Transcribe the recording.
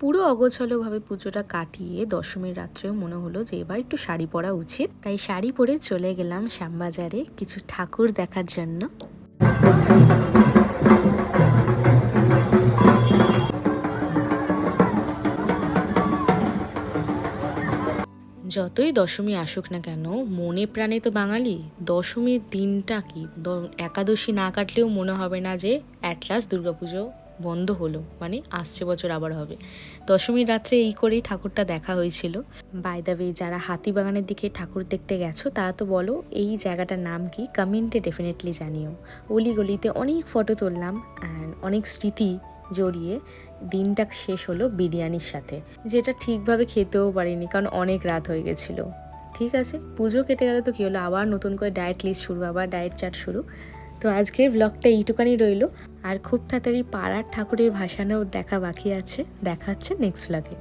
পুরো অগোছালোভাবে পুজোটা কাটিয়ে দশমীর রাত্রেও মনে হলো যে এবার একটু শাড়ি পরা উচিত, তাই শাড়ি পরে চলে গেলাম শ্যামবাজারে কিছু ঠাকুর দেখার জন্য। যতই দশমী আসুক না কেন, মনে প্রাণে তো বাঙালি। দশমীর দিনটা কি, একাদশী না কাটলেও মনে হবে না যে অ্যাট লাস্ট দুর্গাপুজো বন্ধ হলো, মানে আসছে বছর আবার হবে। দশমীর রাত্রে এই করেই ঠাকুরটা দেখা হয়েছিল। বাই দ্য ওয়ে, যারা হাতিবাগানের দিকে ঠাকুর দেখতে গেছো তারা তো বলো এই জায়গাটার নাম কি, কমেন্টে ডেফিনেটলি জানিও। অলিগলিতে অনেক ফটো তুললাম অ্যান্ড অনেক স্মৃতি জড়িয়ে দিনটা শেষ হলো বিরিয়ানির সাথে, যেটা ঠিকভাবে খেতেও পারিনি কারণ অনেক রাত হয়ে গেছিলো। ঠিক আছে, পুজো কেটে গেলে তো কী হলো, আবার নতুন করে ডায়েট লিস্ট শুরু, আবার ডায়েট চার্ট শুরু। তো আজকের ব্লগটা এইটুকানি রইলো, আর খুব তাড়াতাড়ি পাড়ার ঠাকুরের ভাসানেও দেখা বাকি আছে। দেখা হচ্ছে নেক্সট ব্লগে।